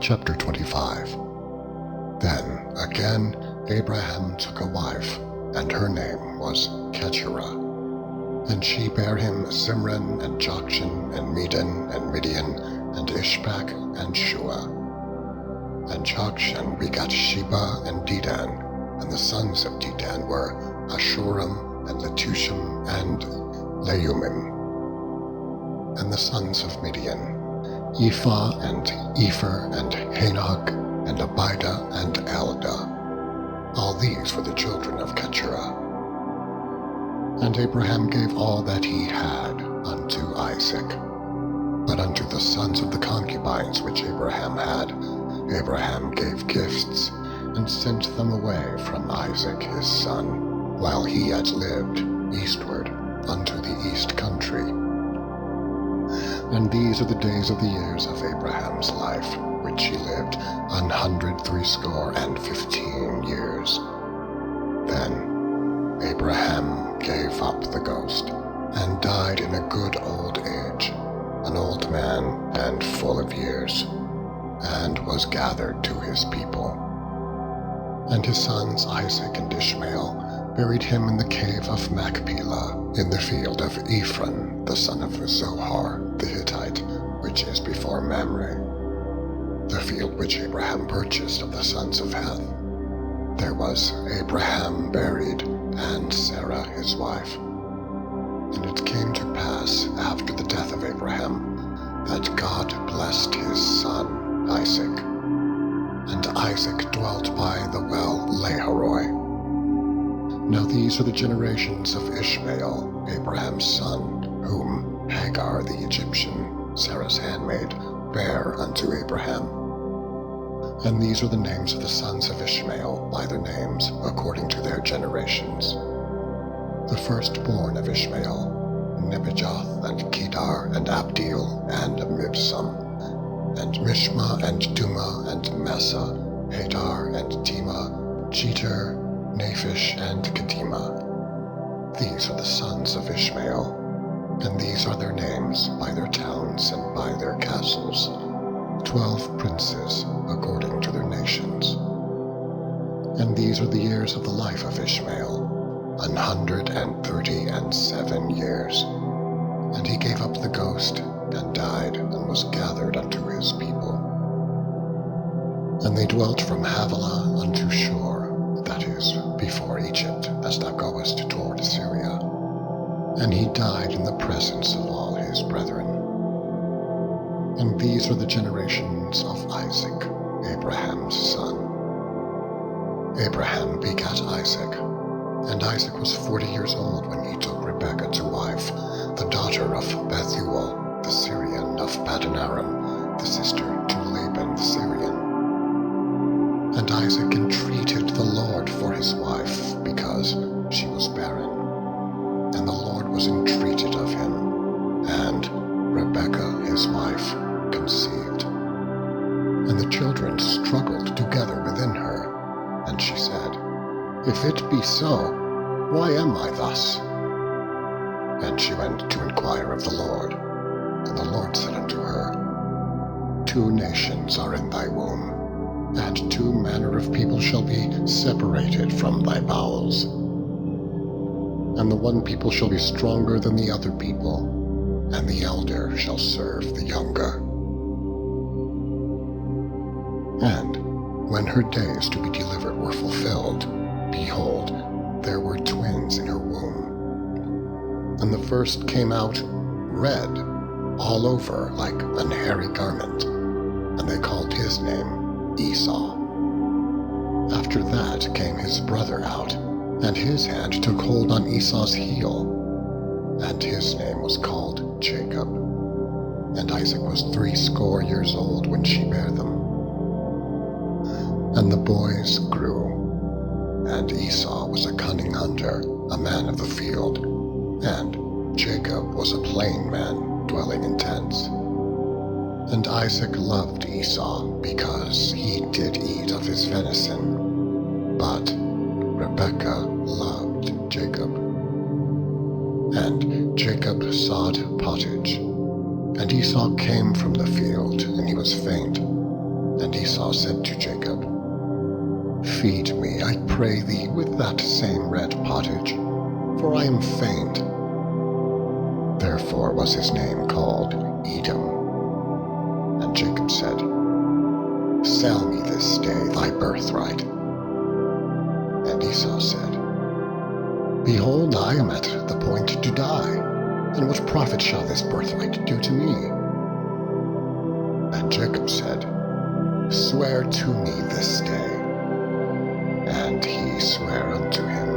Chapter 25. Then again Abraham took a wife, and her name was Keturah. And she bare him Zimran, and Jokshan, and Medan, and Midian, and Ishbak, and Shua. And Jokshan begat Sheba and Dedan, and the sons of Dedan were Ashuram, and Letushim, and Leumim. And the sons of Midian, Ephah, and Epher, and Hanok, and Abida, and Eldah. All these were the children of Keturah. And Abraham gave all that he had unto Isaac. But unto the sons of the concubines which Abraham had, Abraham gave gifts, and sent them away from Isaac his son, while he yet lived eastward unto the east country. And these are the days of the years of Abraham's life, which he lived 160 years. Then Abraham gave up the ghost, and died in a good old age, an old man and full of years, and was gathered to his people. And his sons Isaac and Ishmael buried him in the cave of Machpelah, in the field of Ephron, the son of Zohar the Hittite, which is before Mamre, the field which Abraham purchased of the sons of Heth. There was Abraham buried, and Sarah his wife. And it came to pass after the death of Abraham, that God blessed his son Isaac. And Isaac dwelt by the well Lahairoi. Now these are the generations of Ishmael, Abraham's son, whom Hagar the Egyptian, Sarah's handmaid, bare unto Abraham. And these are the names of the sons of Ishmael by their names, according to their generations. The firstborn of Ishmael, Nebajoth, and Kedar, and Abdeel, and Mibsam, and Mishma, and Duma, and Massa, Hadar, and Tema, Jeter, Naphish, and Kedema. These are the sons of Ishmael, and these are their names by their towns and by their castles, 12 princes according to their nations. And these are the years of the life of Ishmael, 137 years. And he gave up the ghost, and died, and was gathered unto his people. And they dwelt from Havilah unto Shur, that is, before Egypt, as thou goest toward Assyria. And he died in the presence of all his brethren. And these are the generations of Isaac, Abraham's son. Abraham begat Isaac, and Isaac was 40 years old when he took Rebekah to wife, the daughter of Bethuel, the Syrian of Paddan Aram, the sister to Laban the Syrian. And Isaac entreated the Lord for his wife, because she was barren. And the Lord was entreated of him, and Rebekah his wife conceived. And the children struggled together within her, and she said, If it be so, why am I thus? And she went to inquire of the Lord. And the Lord said unto her, 2 nations are in thy womb, and 2 manner of people shall be separated from thy bowels. And the one people shall be stronger than the other people, and the elder shall serve the younger. And when her days to be delivered were fulfilled, behold, there were twins in her womb. And the first came out red, all over like an hairy garment, and they called his name Esau. After that came his brother out, and his hand took hold on Esau's heel, and his name was called Jacob. And Isaac was 80 years old when she bare them. And the boys grew, and Esau was a cunning hunter, a man of the field, and Jacob was a plain man, dwelling in tents. And Isaac loved Esau, because he did eat of his venison, but Rebekah loved Jacob. And Jacob sowed pottage, and Esau came from the field, and he was faint. And he Esau said to Jacob, "Feed me, I pray thee, with that same red pottage, for I am faint." Therefore was his name called Edom. And Jacob said, "Sell me this day thy birthright." And Esau said, "Behold, I am at the point to die, and what profit shall this birthright do to me?" And Jacob said, "Swear to me this day." And he sware unto him,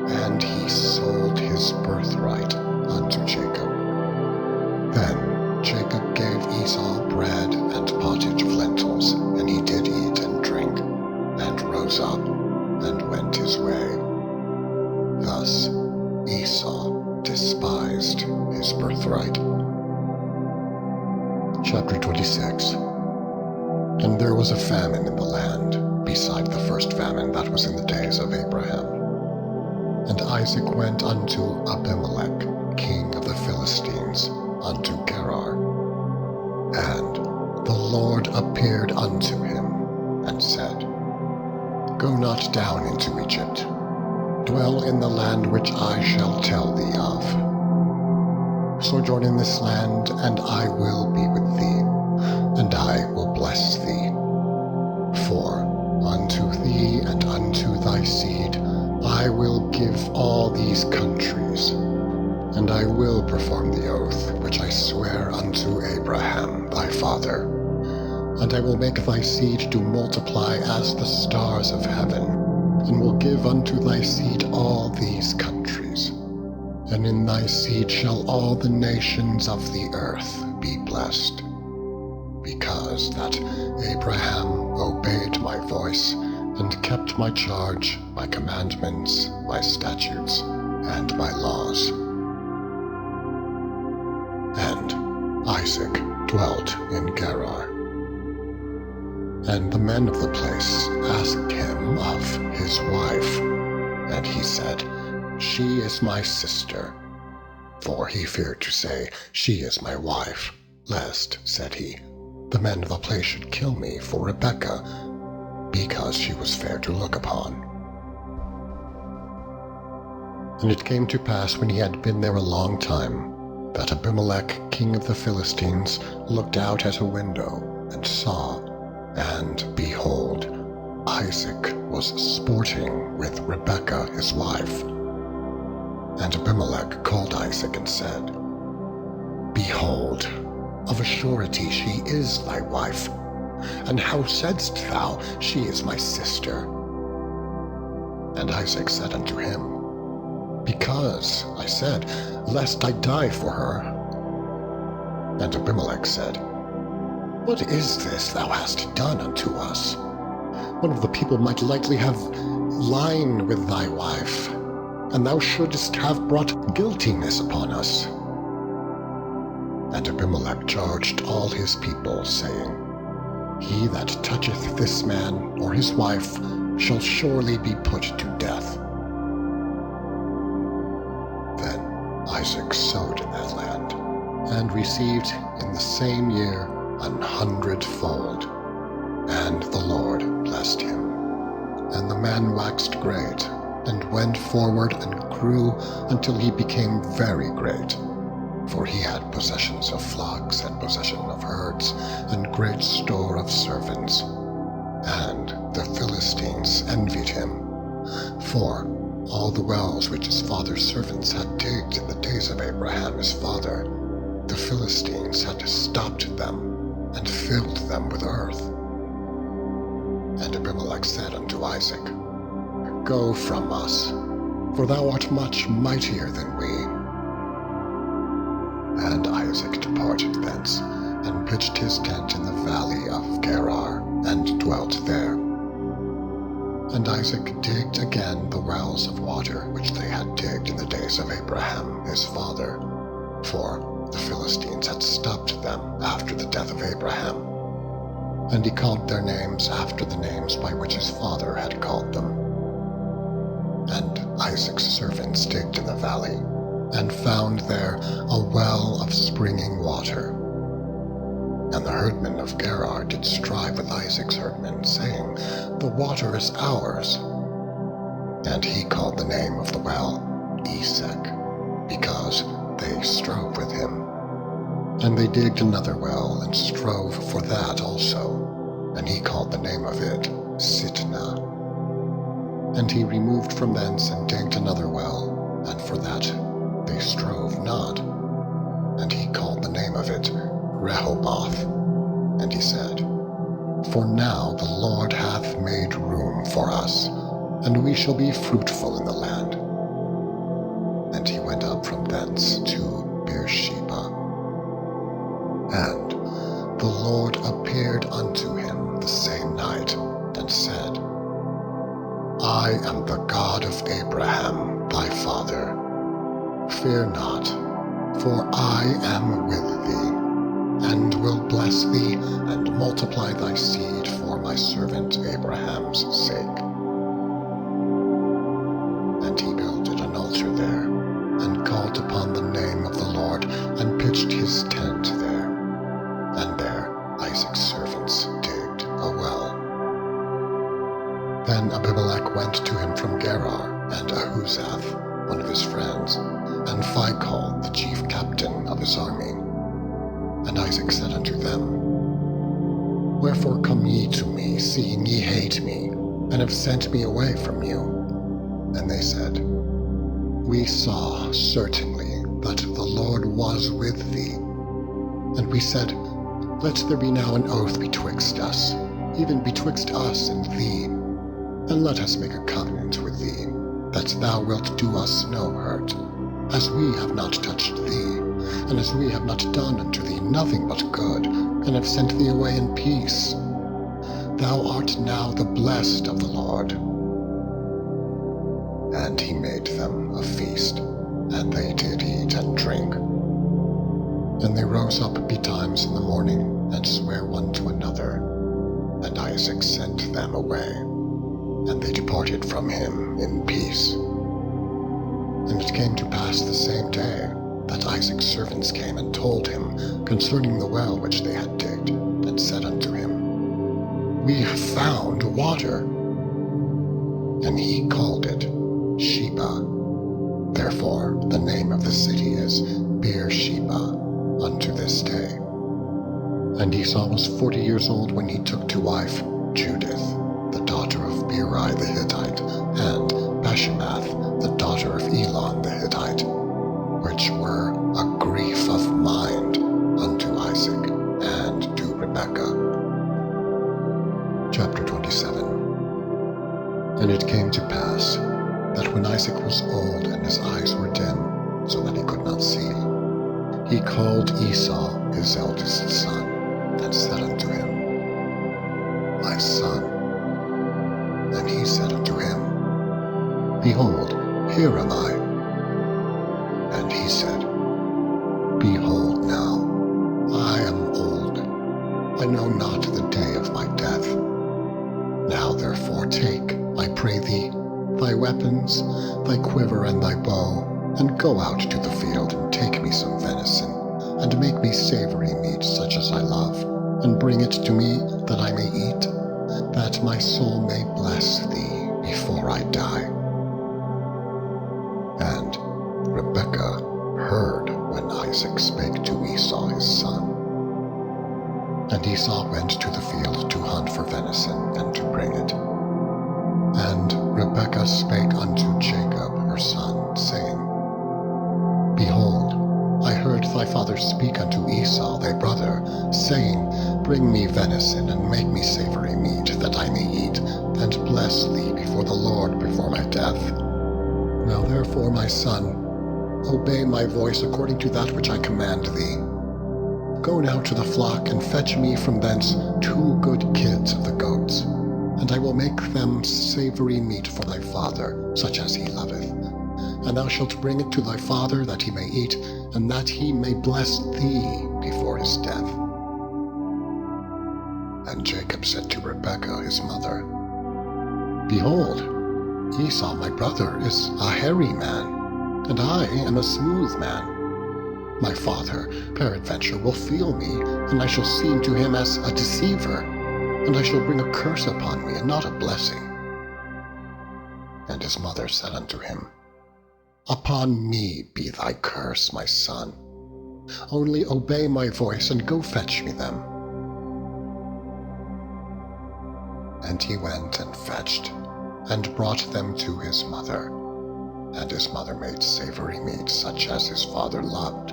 and he sold his birthright unto Jacob. Then Jacob gave Esau bread and pottage of lentils, and he did eat and drink, and rose up, and went his way. Thus Esau despised his birthright. Chapter 26. And there was a famine in the land, beside the first famine that was in the days of Abraham. And Isaac went unto Abimelech, king of the Philistines, unto Gerar. And the Lord appeared unto him, and said, "Go not down into Egypt. Dwell in the land which I shall tell thee of. Sojourn in this land, and I will be with thee, and I will bless thee. For unto thee and unto thy seed I will give all these countries, and I will perform the oath which I swear unto Abraham thy father. And I will make thy seed to multiply as the stars of heaven, and will give unto thy seed all these countries. And in thy seed shall all the nations of the earth be blessed, because that Abraham obeyed my voice, and kept my charge, my commandments, my statutes, and my laws." And Isaac dwelt in Gerar. And the men of the place asked him of his wife, and he said, "She is my sister." For he feared to say, "She is my wife," lest, said he, the men of the place should kill me for Rebekah, because she was fair to look upon. And it came to pass, when he had been there a long time, that Abimelech, king of the Philistines, looked out at a window, and saw, and behold, Isaac was sporting with Rebekah his wife. And Abimelech called Isaac and said, "Behold, of a surety she is thy wife. And how saidst thou, She is my sister?" And Isaac said unto him, "Because I said, lest I die for her." And Abimelech said, "What is this thou hast done unto us? One of the people might lightly have lain with thy wife, and thou shouldest have brought guiltiness upon us." And Abimelech charged all his people, saying, "He that toucheth this man or his wife shall surely be put to death." Then Isaac sowed in that land, and received in the same year 100-fold. And the Lord blessed him. And the man waxed great, and went forward and grew until he became very great. For he had possessions of flocks, and possession of herds, and great store of servants. And the Philistines envied him. For all the wells which his father's servants had digged in the days of Abraham his father, the Philistines had stopped them, and filled them with earth. And Abimelech said unto Isaac, "Go from us, for thou art much mightier than we." And Isaac departed thence, and pitched his tent in the valley of Gerar, and dwelt there. And Isaac digged again the wells of water which they had digged in the days of Abraham his father, for the Philistines had stopped them after the death of Abraham. And he called their names after the names by which his father had called them. And Isaac's servants digged in the valley, and found there a well of springing water. And the herdmen of Gerar did strive with Isaac's herdmen, saying, The water is ours. And he called the name of the well Esek, because they strove with him. And they digged another well, and strove for that also, and he called the name of it Sitnah. And he removed from thence and digged another well, and for that they strove not, and he called the name of it Rehoboth. And he said, For now the Lord hath made room for us, and we shall be fruitful in the land. And he went up from thence to Beersheba. And the Lord appeared unto him the same night, and said, I am the God of Abraham thy father. Fear not, for I am with thee, and will bless thee, and multiply thy seed for my servant Abraham's sake. And he builded an altar there, and called upon the name of the Lord, and pitched his tent there. And there Isaac's servants digged a well. Then Abimelech went to him from Gerar, and Ahuzath, one of his friends, and Phicol, the chief captain of his army. And Isaac said unto them, Wherefore come ye to me, seeing ye hate me, and have sent me away from you? And they said, We saw certainly that the Lord was with thee. And we said, Let there be now an oath betwixt us, even betwixt us and thee, and let us make a covenant with thee, that thou wilt do us no hurt, as we have not touched thee, and as we have not done unto thee nothing but good, and have sent thee away in peace. Thou art now the blessed of the Lord. And he made them a feast, and they did eat and drink. And they rose up betimes in the morning, and sware one to another. And Isaac sent them away, and they departed from him in peace. And it came to pass the same day that Isaac's servants came and told him concerning the well which they had digged, and said unto him, We have found water. And he called it Sheba. Therefore the name of the city is Beersheba unto this day. And Esau was 40 years old when he took to wife Judith, the daughter of Beeri the Hittite, and Bashemath, the daughter of Elon the Hittite, which were a grief of mind unto Isaac and to Rebekah. Chapter 27. And it came to pass that when Isaac was old and his eyes were dim, so that he could not see, he called Esau his eldest son, and said unto him, My son. And he said unto him, Behold, here am I. And he said, Behold now, I am old, I know not the day of my death. Now therefore take, I pray thee, thy weapons, thy quiver and thy bow, and go out to the field, and take me some venison, and make me savory meat such as I love, and bring it to me that I may eat, that my soul may bless thee before I die. And Rebekah heard when Isaac spake to Esau his son. And Esau went to the field to hunt for venison, and to bring it. And Rebekah spake unto Jacob her son, saying, Behold, I heard thy father speak unto Esau thy brother, saying, Bring me venison, and make me savory meat, that I may eat, and bless thee before the Lord before my death. Now therefore, my son, obey my voice according to that which I command thee. Go now to the flock, and fetch me from thence 2 good kids of the goats, and I will make them savory meat for thy father, such as he loveth. And thou shalt bring it to thy father, that he may eat, and that he may bless thee before his death. And Jacob said to Rebekah his mother, Behold, Esau my brother is a hairy man, and I am a smooth man. My father, peradventure, will feel me, and I shall seem to him as a deceiver, and I shall bring a curse upon me, and not a blessing. And his mother said unto him, Upon me be thy curse, my son. Only obey my voice, and go fetch me them. And he went and fetched, and brought them to his mother. And his mother made savory meat, such as his father loved.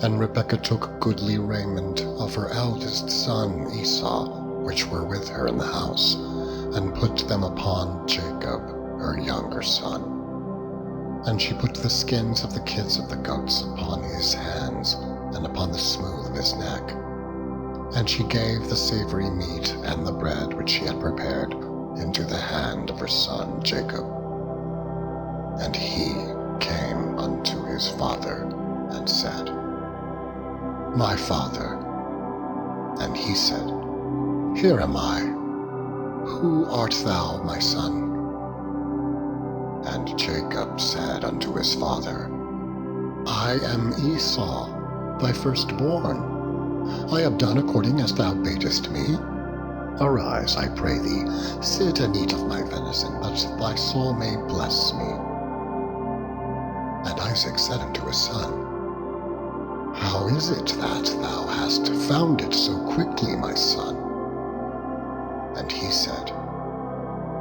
And Rebekah took goodly raiment of her eldest son Esau, which were with her in the house, and put them upon Jacob, her younger son. And she put the skins of the kids of the goats upon his hands, and upon the smooth of his neck. And she gave the savory meat and the bread which she had prepared into the hand of her son Jacob. And he came unto his father, and said, My father. And he said, Here am I. Who art thou, my son? And Jacob said unto his father, I am Esau, thy firstborn. I have done according as thou badest me. Arise, I pray thee, sit and eat of my venison, that thy soul may bless me. And Isaac said unto his son, How is it that thou hast found it so quickly, my son? And he said,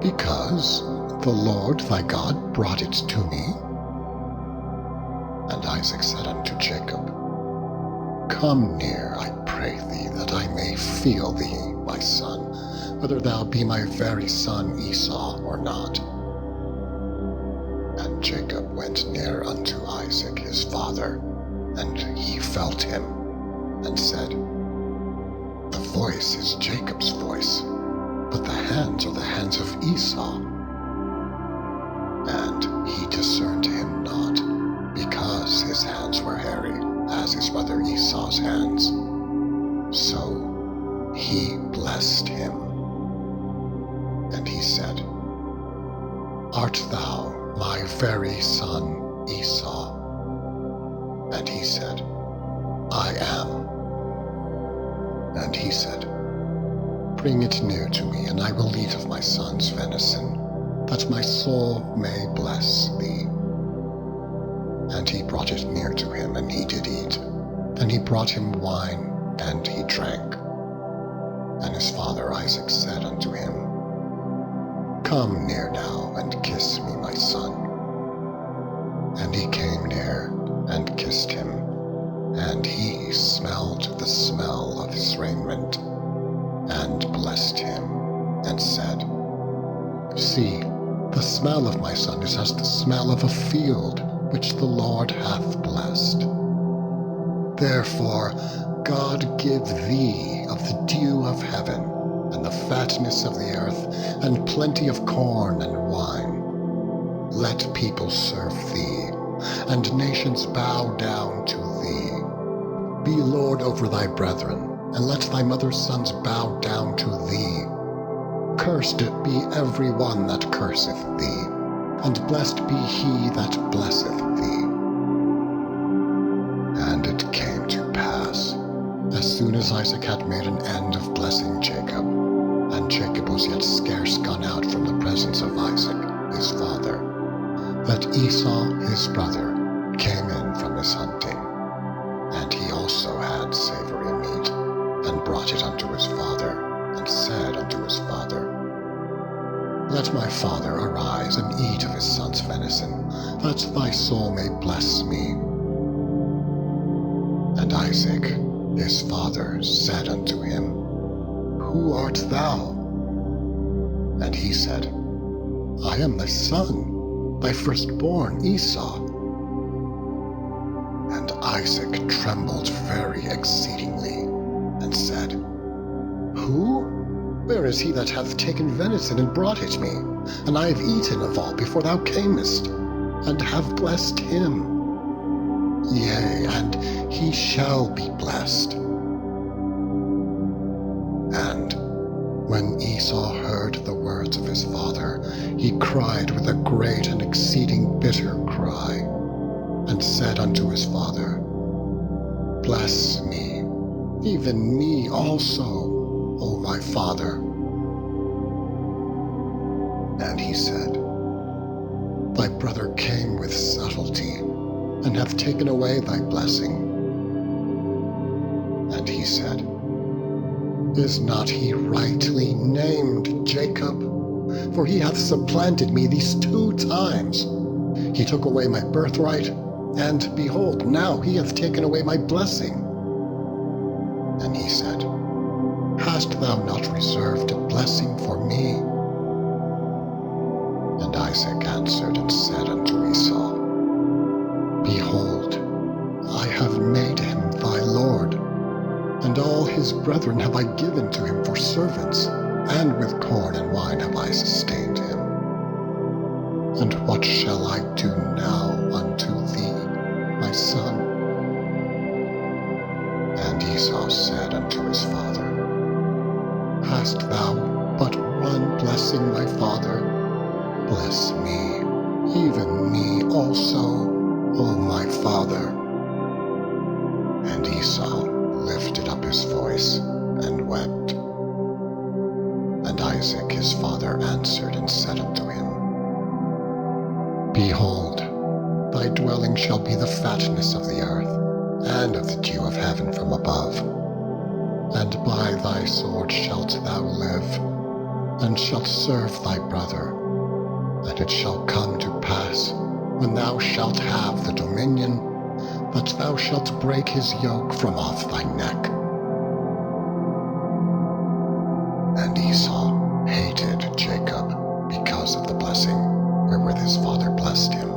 Because the Lord thy God brought it to me. And Isaac said unto Jacob, Come near, I pray thee, that I may feel thee, my son, whether thou be my very son Esau or not. And Jacob went near unto Isaac his father, and he felt him, and said, The voice is Jacob's voice, but the hands are the hands of Esau. And he discerned him not, because his hands were hairy, as his brother Esau's hands. So he blessed him. And he said, Art thou my very son Esau? And he said, I am. And he said, Bring it near to me, and I will eat of my son's venison, that my soul may bless thee. And he brought it near to him, and he did eat. And he brought him wine, and he drank. And his father Isaac said unto him, Come near now, and kiss me, my son. And he came near, and kissed him. And he smelled the smell of his raiment, and blessed him, and said, See, the smell of my son is as the smell of a field, which the Lord hath blessed. Therefore God give thee of the dew of heaven, and the fatness of the earth, and plenty of corn and wine. Let people serve thee, and nations bow down to thee. Be Lord over thy brethren, and let thy mother's sons bow down to thee. Cursed be every one that curseth thee, and blessed be he that blesseth thee. And it came to pass, as soon as Isaac had made an end of blessing Jacob, and Jacob was yet scarce gone out from the presence of Isaac his father, that Esau his brother came in from his hunting, and he also had savory meat, and brought it unto his father, and said unto his father, Let my father arise and eat of his son's venison, that thy soul may bless me. And Isaac his father said unto him, Who art thou? And he said, I am thy son, thy firstborn Esau. And Isaac trembled very exceedingly, and said, Who? Where is he that hath taken venison and brought it me? And I have eaten of all before thou camest, and have blessed him. Yea, and he shall be blessed. And when Esau heard the words of his father, he cried with a great and exceeding bitter cry, and said unto his father, Bless me, even me also, O my father." And he said, "Thy brother came with subtlety, and hath taken away thy blessing." And he said, "Is not he rightly named Jacob? For he hath supplanted me these 2 times. He took away my birthright, and behold, now he hath taken away my blessing." And he said, "Hast thou not reserved a blessing for me?" And Isaac answered and said unto Esau, "Behold, I have made him thy lord, and all his brethren have I given to him for servants, and with corn and wine have I sustained him. And what shall I do now unto thee, my son?" And Esau said unto his father, "Hast thou but one blessing, my father? Bless me, even me also, O my father." And Esau lifted up his voice and wept. And Isaac his father answered and said unto him, "Behold, thy dwelling shall be the fatness of the earth, and of the dew of heaven from above. And by thy sword shalt thou live, and shalt serve thy brother. And it shall come to pass, when thou shalt have the dominion, that thou shalt break his yoke from off thy neck." And Esau hated Jacob because of the blessing wherewith his father blessed him.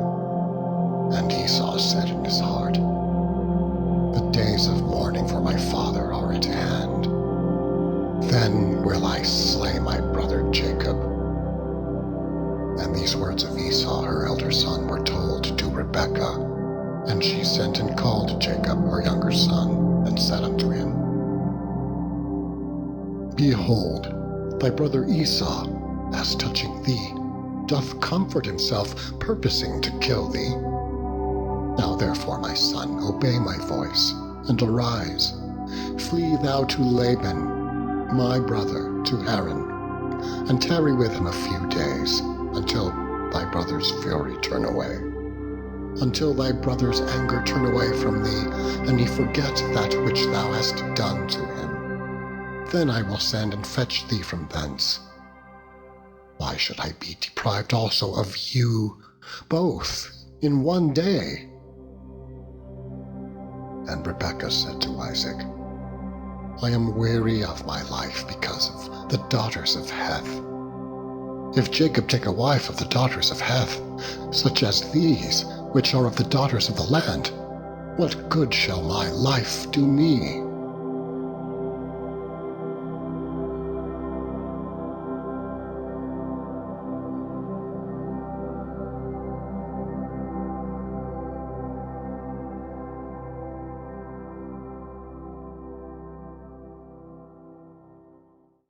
And Esau said in his heart, "The days of mourning for my father are at hand. Then will I slay my brother Jacob." And these words of Esau her elder son were told to Rebekah, and she sent and called Jacob her younger son, and said unto him, "Behold, thy brother Esau, as touching thee, doth comfort himself, purposing to kill thee. Now therefore, my son, obey my voice, and arise. Flee thou to Laban, my brother, to Haran, and tarry with him a few days, until thy brother's fury turn away, until thy brother's anger turn away from thee, and he forget that which thou hast done to him. Then I will send and fetch thee from thence. Why should I be deprived also of you both in one day?" And Rebekah said to Isaac, "I am weary of my life because of the daughters of Heth. If Jacob take a wife of the daughters of Heth, such as these, which are of the daughters of the land, what good shall my life do me?"